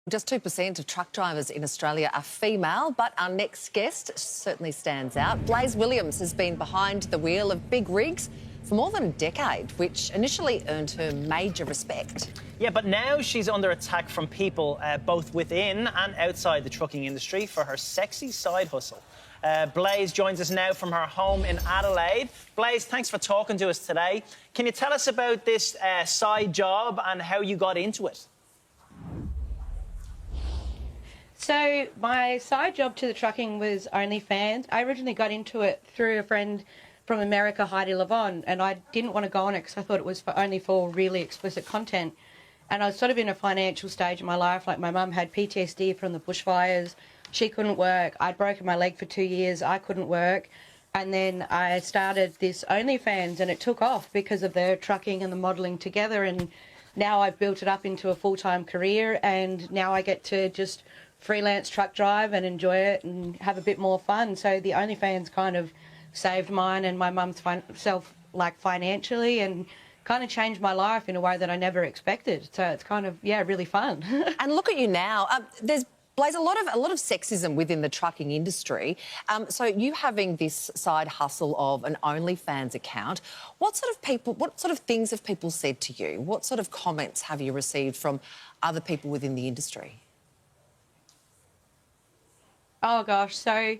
Just 2% of truck drivers in Australia are female, but our next guest certainly stands out. Blayze Williams has been behind the wheel of big rigs for more than a decade, which initially earned her major respect. Yeah, but now she's under attack from people both within and outside the trucking industry for her sexy side hustle. Blayze joins us now from her home in Adelaide. Blayze, thanks for talking to us today. Can you tell us about this side job and how you got into it? So my side job to the trucking was OnlyFans. I originally got into it through a friend from America, Heidi Lavon, and I didn't want to go on it because I thought it was only for really explicit content. And I was sort of in a financial stage in my life, like my mum had PTSD from the bushfires. She couldn't work. I'd broken my leg for 2 years. I couldn't work. And then I started this OnlyFans, and it took off because of the trucking and the modelling together. And now I've built it up into a full-time career, and now I get to just freelance truck drive and enjoy it and have a bit more fun. So the OnlyFans kind of saved mine and my mum's self, like, financially, and kind of changed my life in a way that I never expected. So it's kind of, yeah, really fun. And look at you now. There's Blayze, a lot of sexism within the trucking industry. So you having this side hustle of an OnlyFans account, what sort of things have people said to you? What sort of comments have you received from other people within the industry? Oh gosh, so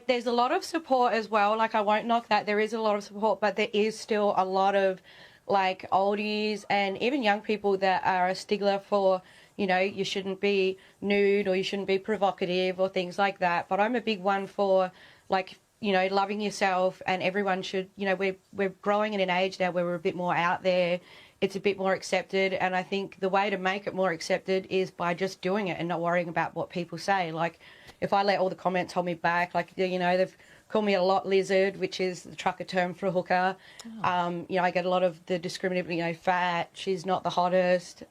there's a lot of support as well. Like, I won't knock that. There is a lot of support, but there is still a lot of, like, oldies and even young people that are a stickler for, you know, you shouldn't be nude or you shouldn't be provocative or things like that. But I'm a big one for, like, you know, loving yourself, and everyone should, you know, we're growing in an age now where we're a bit more out there. It's a bit more accepted, and I think the way to make it more accepted is by just doing it and not worrying about what people say. Like, if I let all the comments hold me back, like, you know, they've called me a lot lizard, which is the trucker term for a hooker. Oh. You know, I get a lot of the discriminative, you know, fat, she's not the hottest,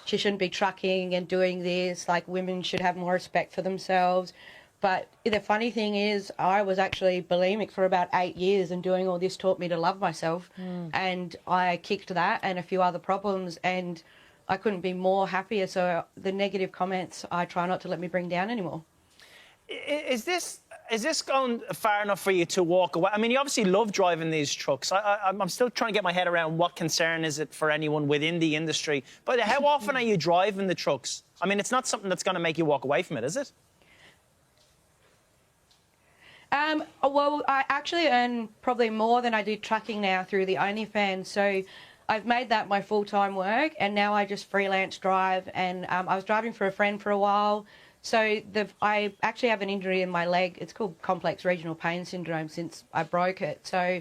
she shouldn't be trucking and doing this, like, women should have more respect for themselves. But the funny thing is, I was actually bulimic for about 8 years, and doing all this taught me to love myself. And I kicked that and a few other problems, and I couldn't be more happier. So the negative comments, I try not to let me bring down anymore. Is this going far enough for you to walk away? I mean, you obviously love driving these trucks. I'm still trying to get my head around what concern is it for anyone within the industry. But how often are you driving the trucks? I mean, it's not something that's going to make you walk away from it, is it? Well, I actually earn probably more than I did trucking now through the OnlyFans. So I've made that my full-time work, and now I just freelance drive. And I was driving for a friend for a while. So I actually have an injury in my leg. It's called complex regional pain syndrome since I broke it. So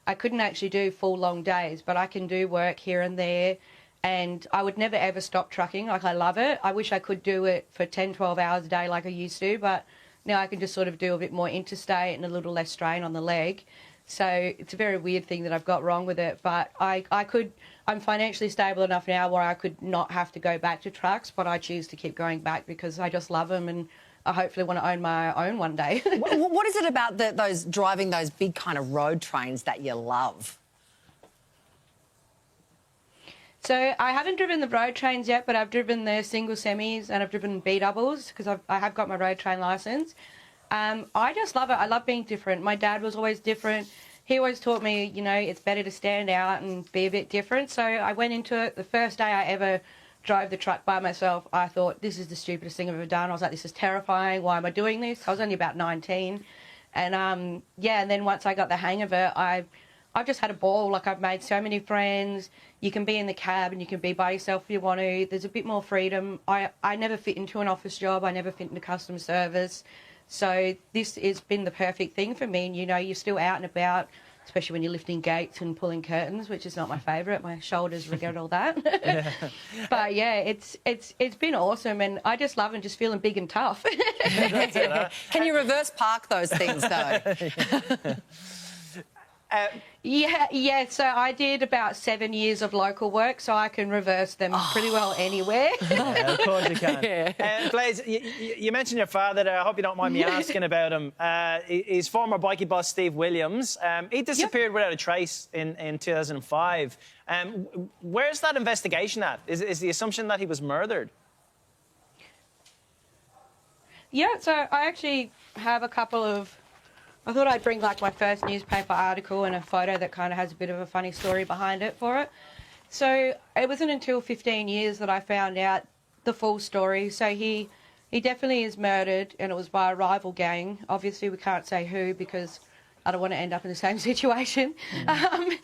I couldn't actually do full long days, but I can do work here and there. And I would never ever stop trucking. Like, I love it. I wish I could do it for 10, 12 hours a day like I used to, but now I can just sort of do a bit more interstate and a little less strain on the leg. So it's a very weird thing that I've got wrong with it. But I'm financially stable enough now where I could not have to go back to trucks, but I choose to keep going back because I just love them, and I hopefully want to own my own one day. What is it about driving those big kind of road trains that you love? So I haven't driven the road trains yet, but I've driven the single semis and I've driven B doubles because I have got my road train licence. I just love it. I love being different. My dad was always different. He always taught me, you know, it's better to stand out and be a bit different. So I went into it. The first day I ever drove the truck by myself, I thought, this is the stupidest thing I've ever done. I was like, this is terrifying. Why am I doing this? I was only about 19. And, yeah, and then once I got the hang of it, I've just had a ball. Like, I've made so many friends. You can be in the cab and you can be by yourself if you want to. There's a bit more freedom. I never fit into an office job. I never fit into customer service. So this has been the perfect thing for me. And, you know, you're still out and about, especially when you're lifting gates and pulling curtains, which is not my favourite. My shoulders regret all that. But, yeah, it's been awesome, and I just love and just feeling big and tough. Can you reverse park those things, though? Yeah, so I did about 7 years of local work, so I can reverse them pretty well anywhere. Yeah, of course you can. Yeah. Blayze, you mentioned your father there. I hope you don't mind me asking about him. He's former bikie boss Steve Williams. He disappeared without a trace in 2005. Where's that investigation at? Is the assumption that he was murdered? Yeah, so I actually have a couple of... I thought I'd bring like my first newspaper article and a photo that kind of has a bit of a funny story behind it for it. So it wasn't until 15 years that I found out the full story. So he definitely is murdered, and it was by a rival gang. Obviously, we can't say who because I don't want to end up in the same situation. But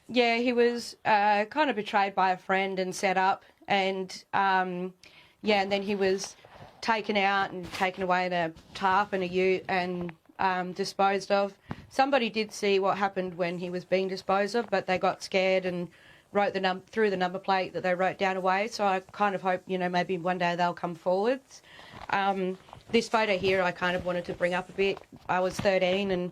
yeah, he was kind of betrayed by a friend and set up, and and then he was taken out and taken away in a tarp and a ute and disposed of. Somebody did see what happened when he was being disposed of, but they got scared and wrote threw the number plate that they wrote down away. So I kind of hope, maybe one day they'll come forwards. This photo here I kind of wanted to bring up a bit. I was 13 and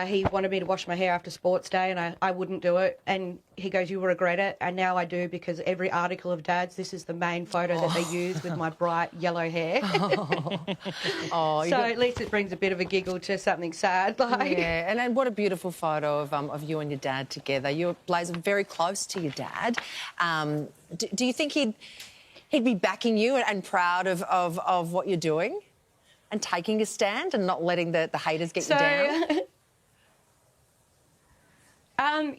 he wanted me to wash my hair after sports day, and I wouldn't do it. And he goes, "You will regret it." And now I do, because every article of Dad's, this is the main photo that they use with my bright yellow hair. So at least it brings a bit of a giggle to something sad. Like. Yeah, and what a beautiful photo of you and your dad together. You're, Blayze, very close to your dad. Do you think he'd be backing you and proud of what you're doing and taking a stand and not letting the haters get you down?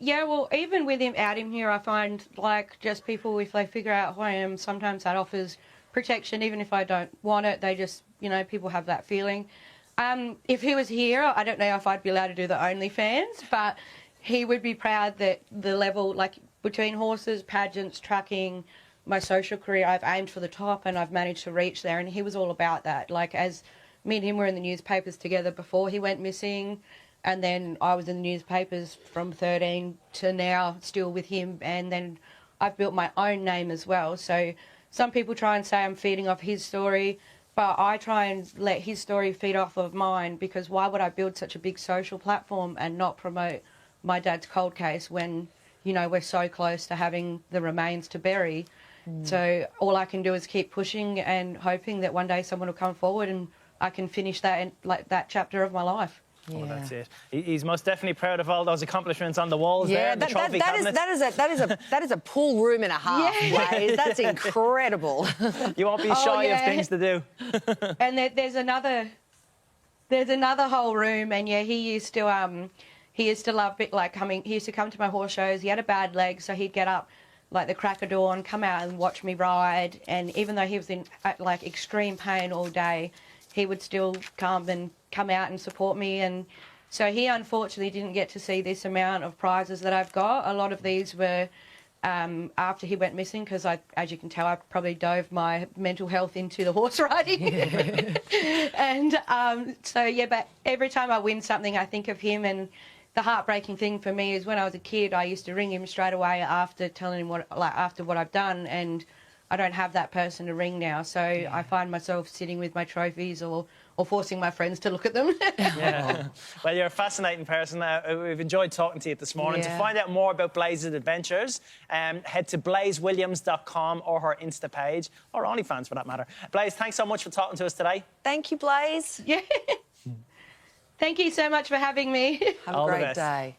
Yeah, well, even with him out in here, I find, like, just people, if they figure out who I am, sometimes that offers protection. Even if I don't want it, they just, people have that feeling. If he was here, I don't know if I'd be allowed to do the OnlyFans, but he would be proud that the level, like, between horses, pageants, trucking, my social career, I've aimed for the top and I've managed to reach there, and he was all about that. Like, as me and him were in the newspapers together before he went missing, and then I was in the newspapers from 13 to now, still with him. And then I've built my own name as well. So some people try and say I'm feeding off his story, but I try and let his story feed off of mine, because why would I build such a big social platform and not promote my dad's cold case when, we're so close to having the remains to bury? So all I can do is keep pushing and hoping that one day someone will come forward and I can finish that, that chapter of my life. Yeah. Oh, that's it. He's most definitely proud of all those accomplishments on the walls there. The trophy cabinets. That is a pool room and a half. Blayze. That's incredible. You won't be shy of things to do. And there's another whole room, and he used to love coming. He used to come to my horse shows. He had a bad leg, so he'd get up like the crack of dawn, come out and watch me ride. And even though he was in like extreme pain all day, he would still come out and support me. And so he unfortunately didn't get to see this amount of prizes that I've got. A lot of these were after he went missing, because as you can tell, I probably dove my mental health into the horse riding. And but every time I win something, I think of him. And the heartbreaking thing for me is when I was a kid, I used to ring him straight away after telling him after what I've done, and I don't have that person to ring now. So I find myself sitting with my trophies or forcing my friends to look at them. Yeah. Well, you're a fascinating person. We've enjoyed talking to you this morning. To find out more about Blayze's adventures, head to blayzewilliams.com or her Insta page, or OnlyFans for that matter. Blayze, thanks so much for talking to us today. Thank you, Blayze. Yeah. Thank you so much for having me. Have a great day.